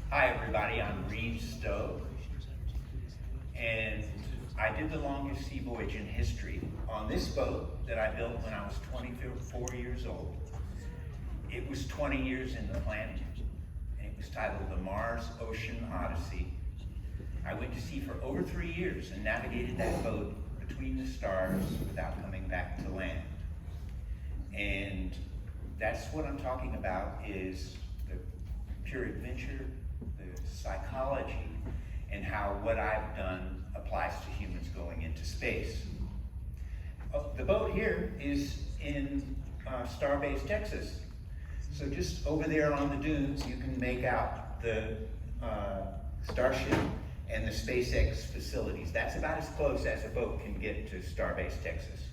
Hi everybody, I'm Reid Stowe, and I did the longest sea voyage in history on this boat that I built when I was 24 years old. It was 20 years in the planet, and it was titled the Mars Ocean Odyssey. I went to sea for over 3 years and navigated that boat between the stars without coming back to land. And that's what I'm talking about, is the pure adventure, the psychology, and how what I've done applies to humans going into space. The boat here is in Starbase, Texas. So just over there on the dunes, you can make out the Starship and the SpaceX facilities. That's about as close as a boat can get to Starbase, Texas.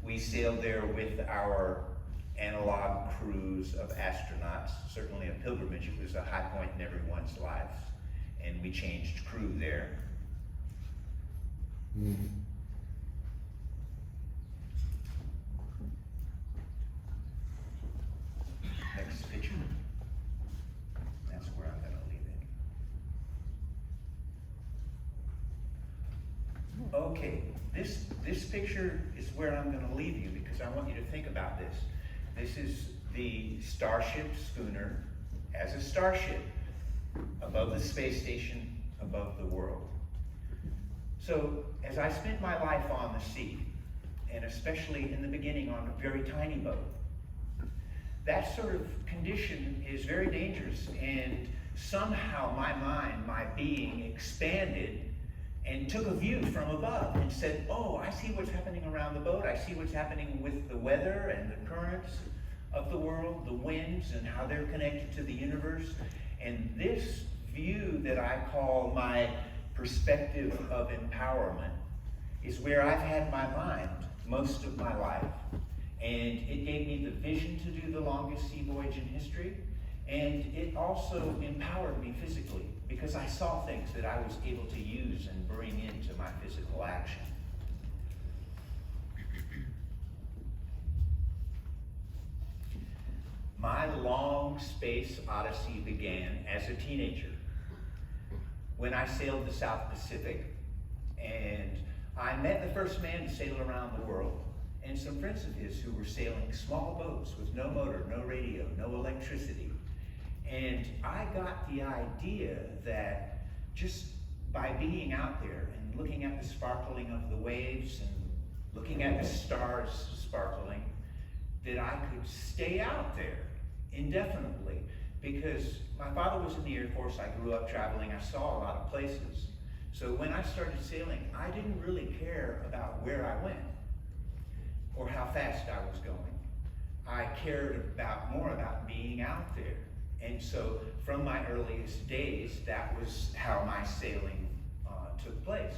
We sailed there with our analog crews of astronauts, certainly a pilgrimage. It was a high point in everyone's lives, and we changed crew there. Next picture. That's where I'm going to leave it. Okay, this picture is where I'm going to leave you, because I want you to think about this. This is the Starship schooner as a starship above the space station, above the world. So as I spent my life on the sea, and especially in the beginning on a very tiny boat, that sort of condition is very dangerous, and somehow my mind, my being expanded and took a view from above and said, oh, I see what's happening around the boat. I see what's happening with the weather and the currents of the world, the winds, and how they're connected to the universe. And this view that I call my perspective of empowerment is where I've had my mind most of my life. And it gave me the vision to do the longest sea voyage in history. And it also empowered me physically, because I saw things that I was able to use and bring into my physical action. My long space odyssey began as a teenager when I sailed the South Pacific, and I met the first man to sail around the world, and some friends of his who were sailing small boats with no motor, no radio, no electricity. And I got the idea that just by being out there and looking at the sparkling of the waves and looking at the stars sparkling, that I could stay out there indefinitely. Because my father was in the Air Force, I grew up traveling, I saw a lot of places. So when I started sailing, I didn't really care about where I went or how fast I was going. I cared more about being out there. And so from my earliest days, that was how my sailing took place.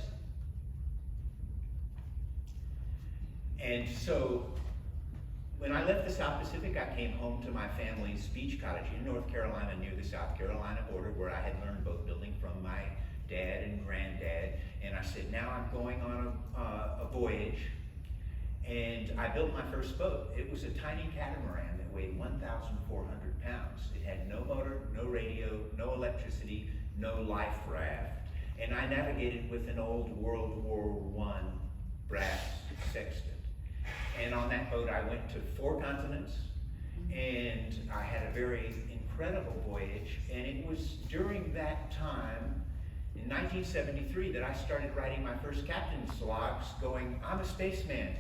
And so when I left the South Pacific, I came home to my family's beach cottage in North Carolina near the South Carolina border, where I had learned boat building from my dad and granddad. And I said, now I'm going on a voyage. And I built my first boat. It was a tiny catamaran that weighed 1,400 pounds. It had no motor, no radio, no electricity, no life raft. And I navigated with an old World War I brass sextant. And on that boat, I went to 4 continents, and I had a very incredible voyage. And it was during that time, in 1973, that I started writing my first captain's logs, going, I'm a spaceman.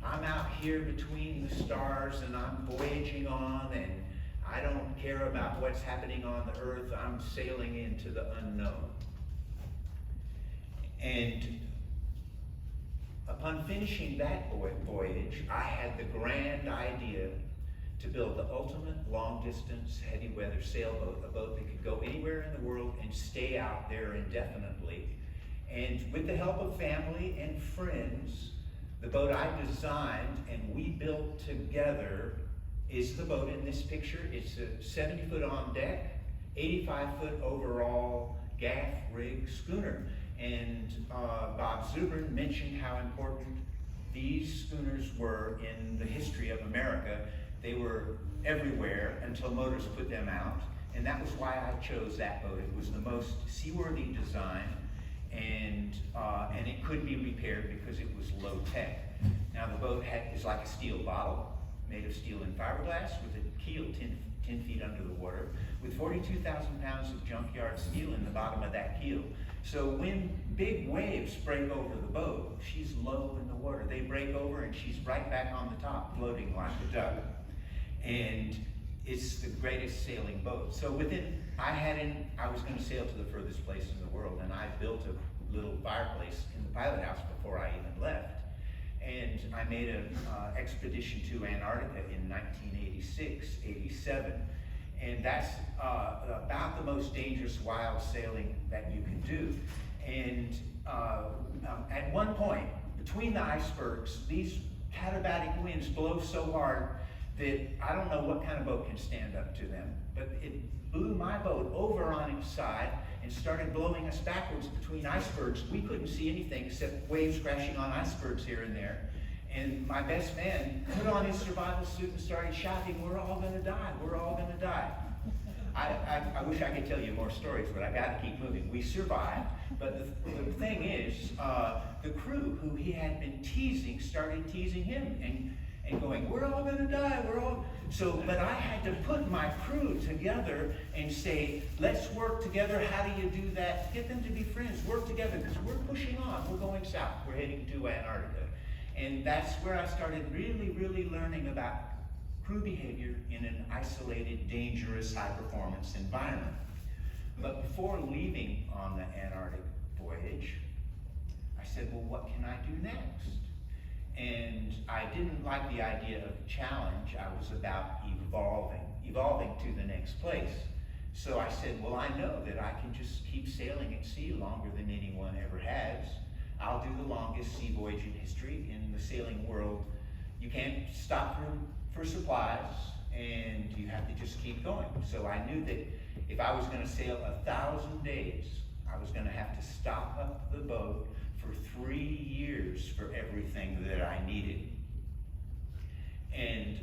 I'm out here between the stars, and I'm voyaging on, and I don't care about what's happening on the earth. I'm sailing into the unknown. And upon finishing that voyage, I had the grand idea to build the ultimate long-distance, heavy-weather sailboat, a boat that could go anywhere in the world and stay out there indefinitely. And with the help of family and friends, the boat I designed and we built together is the boat in this picture. It's a 70-foot on deck, 85-foot overall gaff rig schooner. And Bob Zubrin mentioned how important these schooners were in the history of America. They were everywhere until motors put them out. And that was why I chose that boat. It was the most seaworthy design, and it could be repaired because it was low tech. Now the boat is like a steel bottle, made of steel and fiberglass with a keel 10 feet under the water, with 42,000 pounds of junkyard steel in the bottom of that keel. So when big waves break over the boat, she's low in the water. They break over and she's right back on the top, floating like a duck. And it's the greatest sailing boat. So I was going to sail to the furthest place in the world, and I built a little fireplace in the pilot house before I even left. And I made an expedition to Antarctica in 1986, 87. And that's about the most dangerous wild sailing that you can do. And at one point, between the icebergs, these katabatic winds blow so hard that I don't know what kind of boat can stand up to them. But it blew my boat over on its side and started blowing us backwards between icebergs. We couldn't see anything except waves crashing on icebergs here and there. And my best man put on his survival suit and started shouting, "We're all gonna die, we're all gonna die." I wish I could tell you more stories, but I gotta keep moving. We survived, but the thing is, the crew who he had been teasing started teasing him and going, "We're all gonna die, we're all..." So, but I had to put my crew together and say, let's work together. How do you do that? Get them to be friends, work together, because we're pushing on, we're going south, we're heading to Antarctica. And that's where I started really learning about crew behavior in an isolated, dangerous, high-performance environment. But before leaving on the Antarctic voyage, I said, well, what can I do next? And I didn't like the idea of challenge. I was about evolving to the next place. So I said, well, I know that I can just keep sailing at sea longer than anyone ever has. I'll do the longest sea voyage in history. In the sailing world, you can't stop for supplies, and you have to just keep going. So I knew that if I was going to sail 1,000 days, I was going to have to stop up the boat for 3 years for everything that I needed. And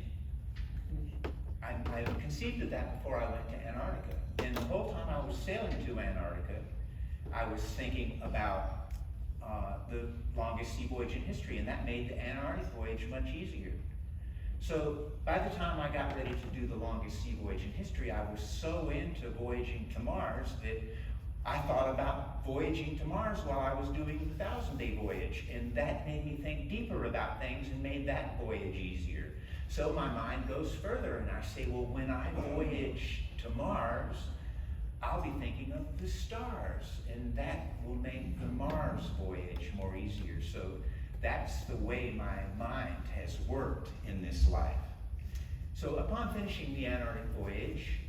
I conceived of that before I went to Antarctica. And the whole time I was sailing to Antarctica, I was thinking about the longest sea voyage in history, and that made the Antarctic voyage much easier. So by the time I got ready to do the longest sea voyage in history, I was so into voyaging to Mars that I thought about voyaging to Mars while I was doing the 1,000-day voyage, and that made me think deeper about things and made that voyage easier. So my mind goes further, and I say, well, when I voyage to Mars, I'll be thinking of the stars, and that will make the Mars voyage more easier. So that's the way my mind has worked in this life. So upon finishing the Antarctic voyage,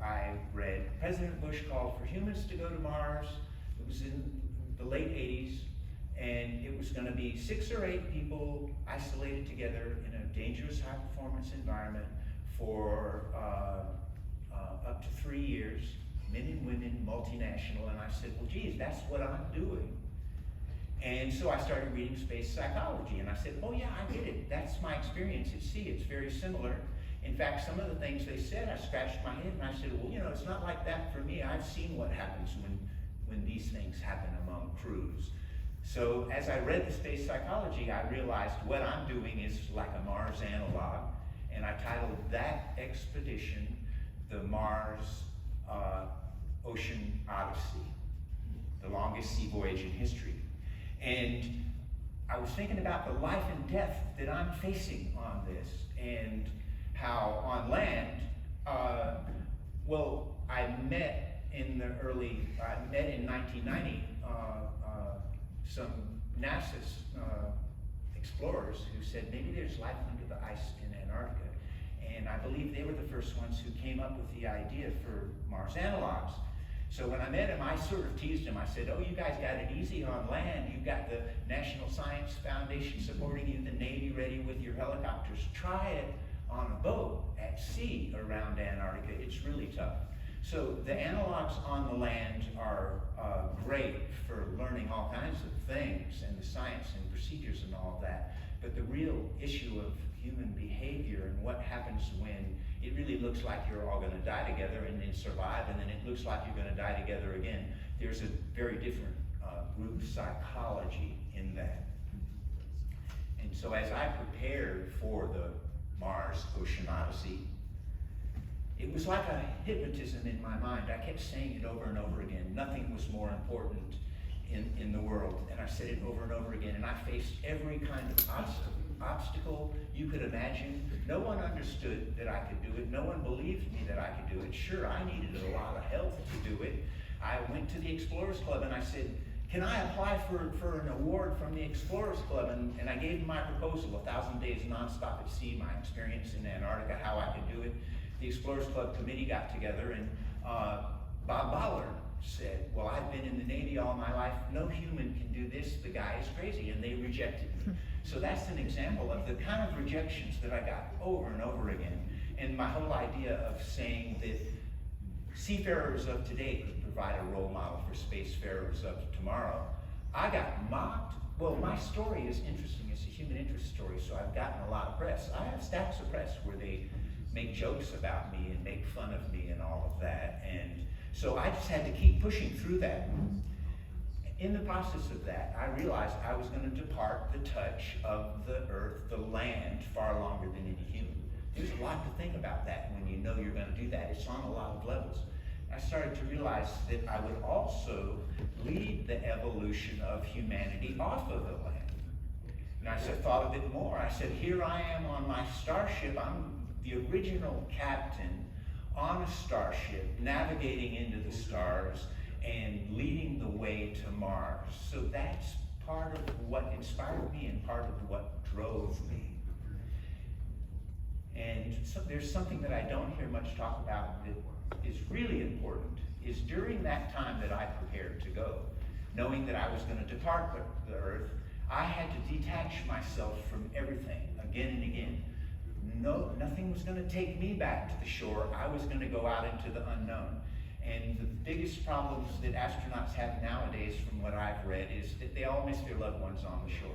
I read President Bush called for humans to go to Mars. It was in the late 80s, and it was going to be 6 or 8 people isolated together in a dangerous high-performance environment for up to 3 years, men and women, multinational. And I said, well, geez, that's what I'm doing. And so I started reading space psychology, and I said, oh yeah, I get it. That's my experience at sea. It's very similar. In fact, some of the things they said, I scratched my head and I said, well, you know, it's not like that for me. I've seen what happens when these things happen among crews. So as I read the space psychology, I realized what I'm doing is like a Mars analog, and I titled that expedition the Mars Ocean Odyssey, the longest sea voyage in history. And I was thinking about the life and death that I'm facing on this, and how on land, well, I met in 1990 some NASA's explorers who said maybe there's life under the ice in Antarctica. And I believe they were the first ones who came up with the idea for Mars analogs. So when I met him, I sort of teased him. I said, oh, you guys got it easy on land. You've got the National Science Foundation supporting you, the Navy ready with your helicopters. Try it on a boat at sea around Antarctica. It's really tough. So the analogs on the land are great for learning all kinds of things and the science and procedures and all of that. But the real issue of human behavior and what happens when it really looks like you're all going to die together and then survive, and then it looks like you're going to die together again. There's a very different group psychology in that. And so as I prepared for the Mars Ocean Odyssey, it was like a hypnotism in my mind. I kept saying it over and over again. Nothing was more important in the world. And I said it over and over again. And I faced every kind of obstacle you could imagine. No one understood that I could do it. No one believed me that I could do it. Sure, I needed a lot of help to do it. I went to the Explorers Club and I said, can I apply for an award from the Explorers Club? And I gave them my proposal, 1,000 days nonstop at sea, my experience in Antarctica, how I could do it. The Explorers Club committee got together, and Bob Ballard said, well, I've been in the Navy all my life. No human can do this. The guy is crazy, and they rejected me. So that's an example of the kind of rejections that I got over and over again. And my whole idea of saying that seafarers of today could provide a role model for spacefarers of tomorrow. I got mocked. Well, my story is interesting. It's a human interest story, so I've gotten a lot of press. I have stacks of press where they make jokes about me and make fun of me and all of that. And so I just had to keep pushing through that. In the process of that, I realized I was going to depart the touch of the earth, the land, far longer than any human. There's a lot to think about that when you know you're going to do that. It's on a lot of levels. I started to realize that I would also lead the evolution of humanity off of the land. And I thought of it more. I said, here I am on my starship. I'm the original captain on a starship, navigating into the stars and leading the way to Mars. So that's part of what inspired me and part of what drove me. And so there's something that I don't hear much talk about that is really important, is during that time that I prepared to go, knowing that I was going to depart the earth, I had to detach myself from everything again and again. No, nothing was going to take me back to the shore. I was going to go out into the unknown. And the biggest problems that astronauts have nowadays, from what I've read, is that they all miss their loved ones on the shore.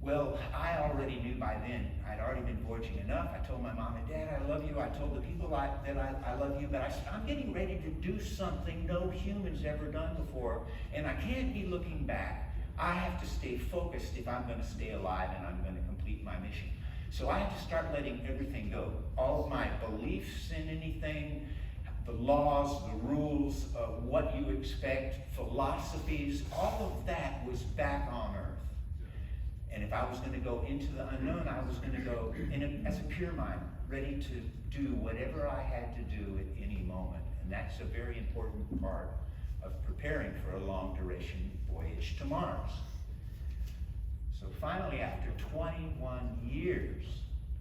Well, I already knew by then. I'd already been voyaging enough. I told my mom and dad, I love you. I told the people that I love you. But I said, I'm getting ready to do something no human's ever done before. And I can't be looking back. I have to stay focused if I'm going to stay alive and I'm going to complete my mission. So I had to start letting everything go. All of my beliefs in anything, the laws, the rules, what you expect, philosophies, all of that was back on earth. And if I was going to go into the unknown, I was going to go as a pure mind, ready to do whatever I had to do at any moment. And that's a very important part of preparing for a long duration voyage to Mars. So finally, after 21 years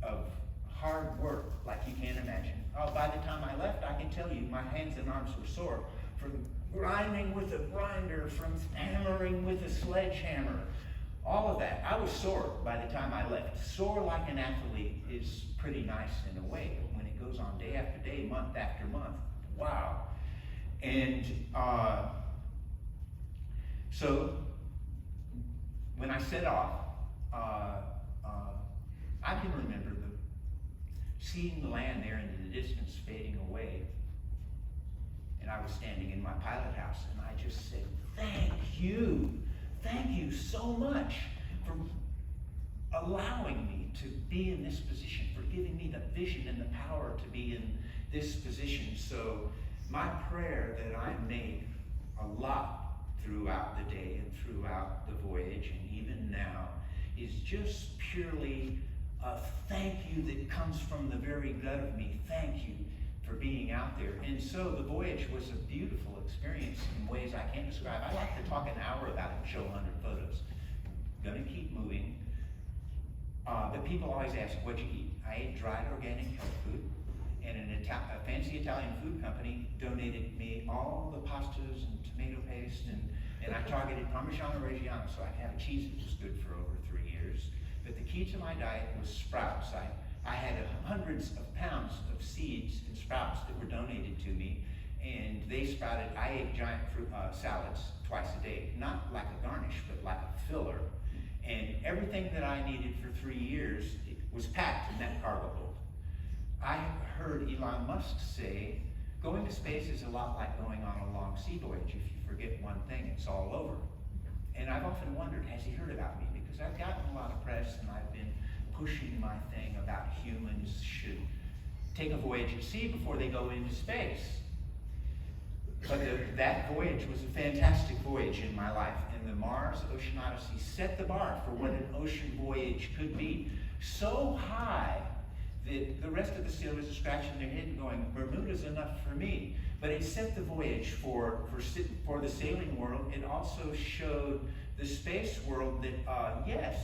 of hard work, like you can't imagine. Oh, by the time I left, I can tell you, my hands and arms were sore from grinding with a grinder, from hammering with a sledgehammer. All of that. I was sore by the time I left. Sore like an athlete is pretty nice in a way, but when it goes on day after day, month after month, wow. And so when I set off, I can remember seeing the land there in the distance fading away. And I was standing in my pilot house, and I just said, thank you so much for allowing me to be in this position, for giving me the vision and the power to be in this position. So my prayer that I made a lot throughout the day and throughout the voyage, and even now, is just purely a thank you that comes from the very gut of me. Thank you for being out there. And so the voyage was a beautiful experience in ways I can't describe. I'd like to talk an hour about it and show 100 photos. Gonna keep moving. But people always ask, what'd you eat? I ate dried organic health food, and a fancy Italian food company donated me all the pastas and tomato paste, and I targeted Parmigiano Reggiano, so I could have a cheese that was good for over 3 years. But the key to my diet was sprouts. I had hundreds of pounds of seeds and sprouts that were donated to me, and they sprouted. I ate giant fruit salads twice a day, not like a garnish, but like a filler. And everything that I needed for 3 years was packed in that cargo hold. I heard Elon Musk say, going to space is a lot like going on a long sea voyage. If you forget one thing, it's all over. And I've often wondered, has he heard about me? Because I've gotten a lot of press and I've been pushing my thing about humans should take a voyage at sea before they go into space. But that voyage was a fantastic voyage in my life, and the Mars Ocean Odyssey set the bar for what an ocean voyage could be. So high that the rest of the sailors are scratching their head and going, Bermuda's enough for me. But it set the voyage for the sailing world. It also showed the space world that, yes,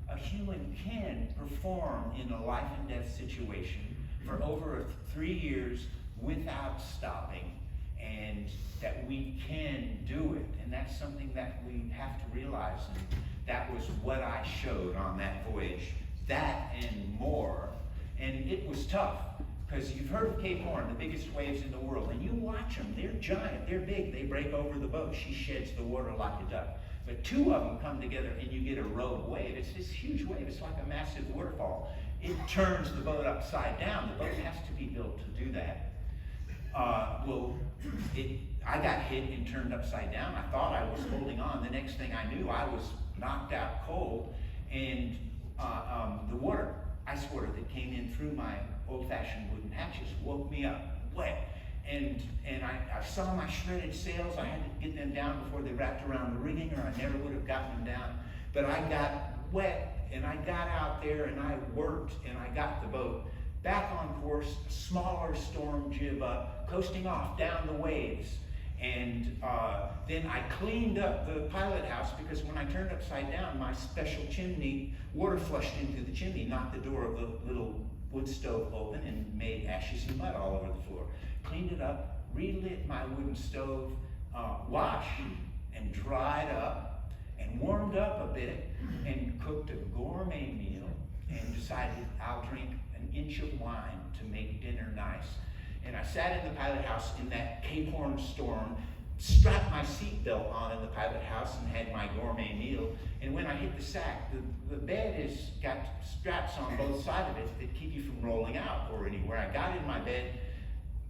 a human can perform in a life and death situation for over 3 years without stopping, and that we can do it. And that's something that we have to realize, and that was what I showed on that voyage, that and more. And it was tough, because you've heard of Cape Horn, the biggest waves in the world, and you watch them, they're giant, they're big, they break over the boat, she sheds the water like a duck. But 2 of them come together and you get a rogue wave. It's this huge wave, it's like a massive waterfall. It turns the boat upside down. The boat has to be built to do that. I got hit and turned upside down. I thought I was holding on. The next thing I knew, I was knocked out cold, and the water, ice water that came in through my old-fashioned wooden hatches woke me up wet. And I saw my shredded sails. I had to get them down before they wrapped around the rigging, or I never would have gotten them down. But I got wet, and I got out there, and I worked, and I got the boat back on course, smaller storm jib up, coasting off down the waves. And then I cleaned up the pilot house, because when I turned upside down, my special chimney, water flushed into the chimney, knocked the door of the little wood stove open, and made ashes and mud all over the floor. Cleaned it up, relit my wooden stove, washed and dried up, and warmed up a bit, and cooked a gourmet meal, and decided I'll drink an inch of wine to make dinner nice. And I sat in the pilot house in that Cape Horn storm, strapped my seatbelt on in the pilot house, and had my gourmet meal. And when I hit the sack, the bed has got straps on both sides of it that keep you from rolling out or anywhere. I got in my bed,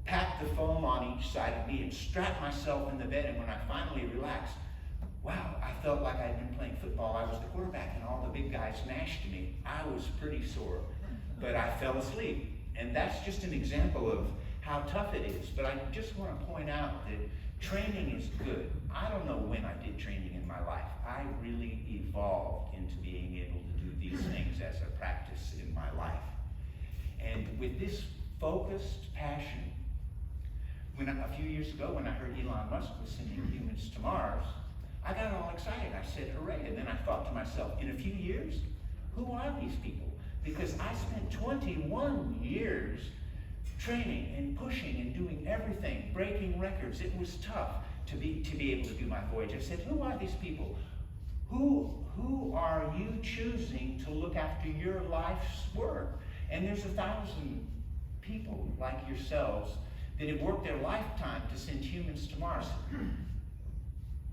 packed the foam on each side of me, and strapped myself in the bed. And when I finally relaxed, wow, I felt like I'd been playing football. I was the quarterback, and all the big guys mashed me. I was pretty sore, but I fell asleep. And that's just an example of how tough it is. But I just want to point out that training is good. I don't know when I did training in my life. I really evolved into being able to do these things as a practice in my life. And with this focused passion, a few years ago when I heard Elon Musk was sending humans to Mars, I got all excited. I said, hooray. And then I thought to myself, in a few years, who are these people? Because I spent 21 years training and pushing and doing everything, breaking records. It was tough to be able to do my voyage. I said, who are these people? Who are you choosing to look after your life's work? And there's 1,000 people like yourselves that have worked their lifetime to send humans to Mars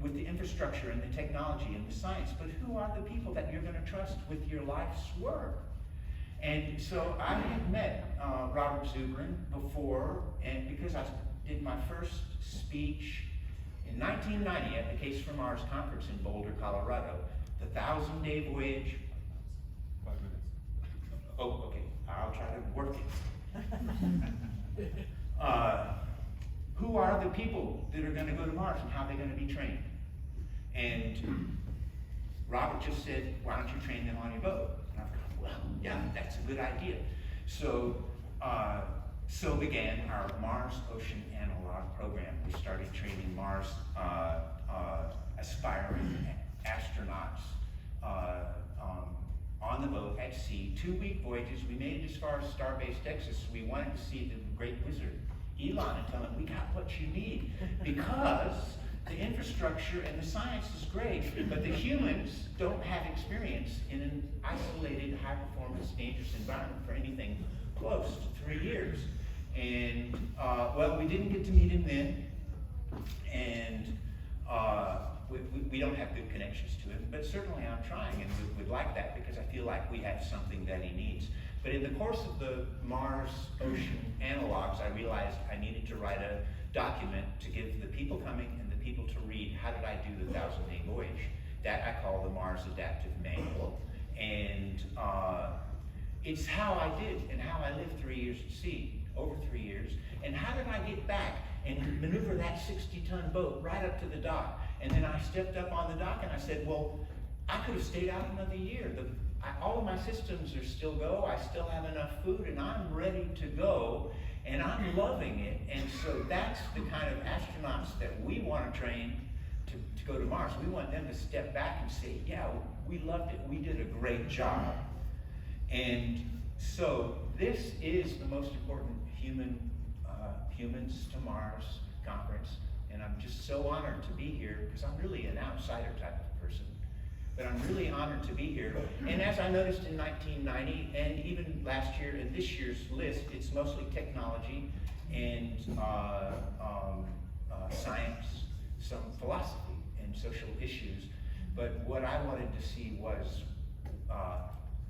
with the infrastructure and the technology and the science. But who are the people that you're going to trust with your life's work? And so I had met Robert Zubrin before, and because I did my first speech in 1990 at the Case for Mars conference in Boulder, Colorado, the 1,000-day voyage. 5 minutes. Oh, okay, I'll try to work it. Who are the people that are going to go to Mars, and how they're going to be trained? And Robert just said, why don't you train them on your boat? And I've gone, well, yeah, that's a good idea. So began our Mars Ocean Analog program. We started training Mars aspiring astronauts on the boat at sea, 2-week voyages. We made it as far as Starbase, Texas. We wanted to see the great wizard, Elon, and tell him, we got what you need, because the infrastructure and the science is great, but the humans don't have experience in an isolated, high-performance, dangerous environment for anything close to 3 years. And, well, we didn't get to meet him then, and we don't have good connections to him, but certainly I'm trying and would like that because I feel like we have something that he needs. But in the course of the Mars ocean analogs, I realized I needed to write a document to give the people coming and the people to read, how did I do the 1,000-day voyage? That I call the Mars Adaptive Manual. And it's how I did and how I lived 3 years at sea, over 3 years. And how did I get back and maneuver that 60-ton boat right up to the dock? And then I stepped up on the dock and I said, well, I could have stayed out another year. All of my systems are still go. I still have enough food and I'm ready to go and I'm loving it. And so that's the kind of astronauts that we want to train to go to Mars. We want them to step back and say, yeah, we loved it. We did a great job. And so this is the most important Humans to Mars conference. And I'm just so honored to be here because I'm really an outsider type of person. But I'm really honored to be here. And as I noticed in 1990 and even last year in this year's list, it's mostly technology and science, some philosophy and social issues. But what I wanted to see was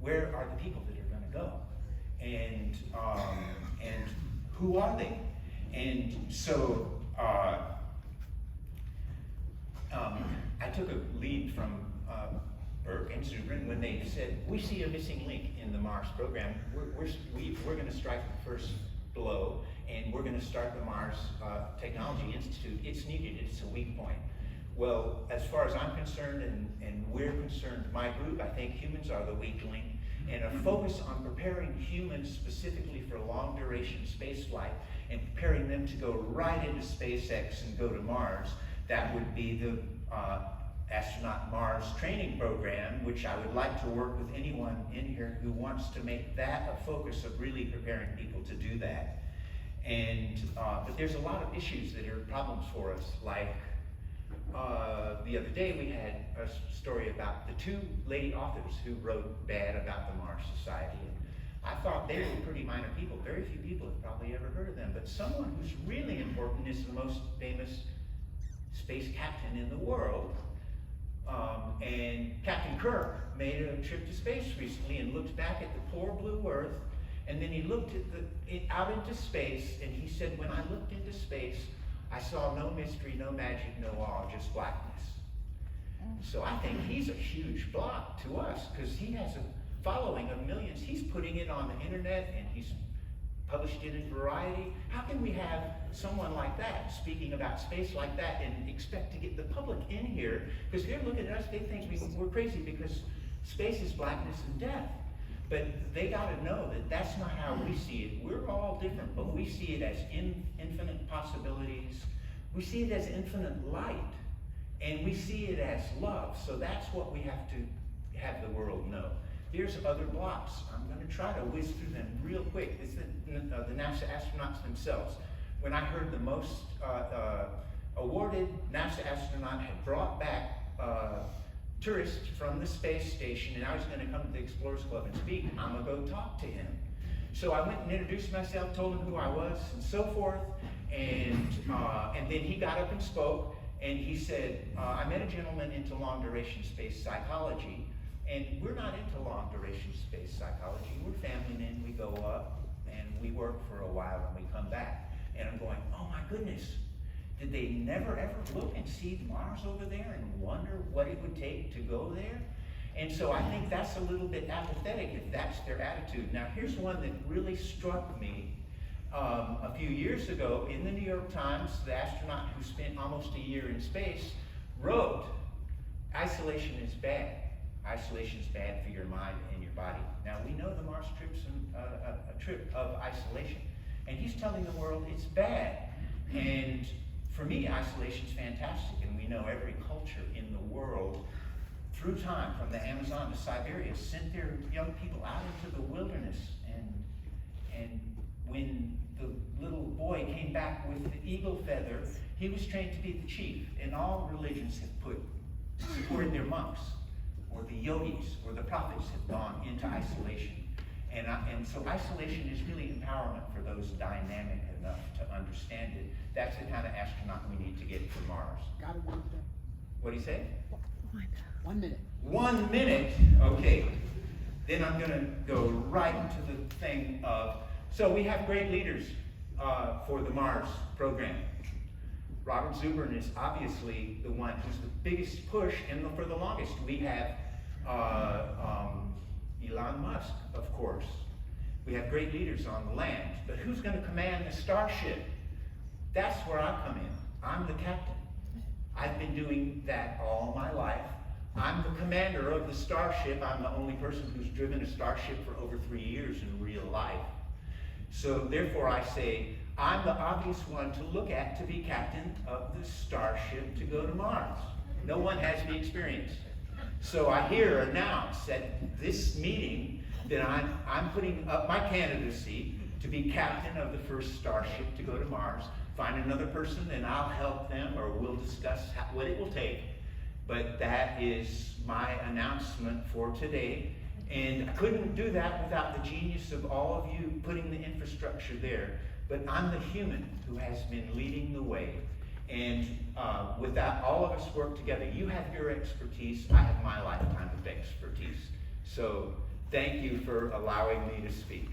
where are the people that are going to go? And who are they? And so I took a lead from Burke and Zubrin when they said, we see a missing link in the Mars program. We're going to strike the first blow, and we're going to start the Mars Technology Institute. It's needed, it's a weak point. Well, as far as I'm concerned and we're concerned, my group, I think humans are the weak link, and a focus on preparing humans specifically for long duration space flight and preparing them to go right into SpaceX and go to Mars. That would be the Astronaut Mars training program, which I would like to work with anyone in here who wants to make that a focus of really preparing people to do that. And but there's a lot of issues that are problems for us, like the other day we had a story about the two lady authors who wrote bad about the Mars Society. And I thought they were pretty minor people. Very few people have probably ever heard of them. But someone who's really important is the most famous space captain in the world. And Captain Kirk made a trip to space recently and looked back at the poor blue Earth, and then he looked at out into space, and he said, when I looked into space, I saw no mystery, no magic, no awe, just blackness. So I think he's a huge block to us because he has a following of millions. He's putting it on the internet and he's published it in Variety. How can we have someone like that speaking about space like that and expect to get the public in here? Because they're looking at us, they think we're crazy because space is blackness and death. But they got to know that that's not how we see it. We're all different, but we see it as infinite possibilities. We see it as infinite light, and we see it as love. So that's what we have to have the world know. There's other blocks. I'm going to try to whiz through them real quick. It's the NASA astronauts themselves. When I heard the most awarded NASA astronaut had brought back tourists from the space station, and I was going to come to the Explorers Club and speak, I'm going to go talk to him. So I went and introduced myself, told him who I was, and so forth, and then he got up and spoke, and he said, I met a gentleman into long-duration space psychology, and we're not into long-duration space psychology. We're family men. We go up, and we work for a while, and we come back. And I'm going, oh my goodness, did they never ever look and see Mars over there and wonder what it would take to go there? And so I think that's a little bit apathetic if that's their attitude. Now here's one that really struck me. A few years ago in the New York Times, the astronaut who spent almost a year in space wrote, isolation is bad. Isolation is bad for your mind and your body. Now we know the Mars trip's a trip of isolation. And he's telling the world it's bad. And for me, isolation is fantastic, and we know every culture in the world through time, from the Amazon to Siberia, sent their young people out into the wilderness. And when the little boy came back with the eagle feather, he was trained to be the chief. And all religions have supported their monks, or the yogis, or the prophets have gone into isolation. And so isolation is really empowerment for those dynamic enough to understand it. That's the kind of astronaut we need to get to Mars. Got it, What do you say? 1 minute. 1 minute, okay. Then I'm gonna go right into the thing of, so we have great leaders for the Mars program. Robert Zubrin is obviously the one who's the biggest push, and for the longest we have Elon Musk, of course. We have great leaders on the land, but who's gonna command the starship? That's where I come in. I'm the captain. I've been doing that all my life. I'm the commander of the starship. I'm the only person who's driven a starship for over 3 years in real life. So therefore I say, I'm the obvious one to look at to be captain of the starship to go to Mars. No one has the experience. So I hear announced at this meeting that I'm putting up my candidacy to be captain of the first starship to go to Mars. Find another person and I'll help them, or we'll discuss what it will take. But that is my announcement for today. And I couldn't do that without the genius of all of you putting the infrastructure there. But I'm the human who has been leading the way. And with that, all of us work together. You have your expertise, I have my lifetime of expertise. So thank you for allowing me to speak.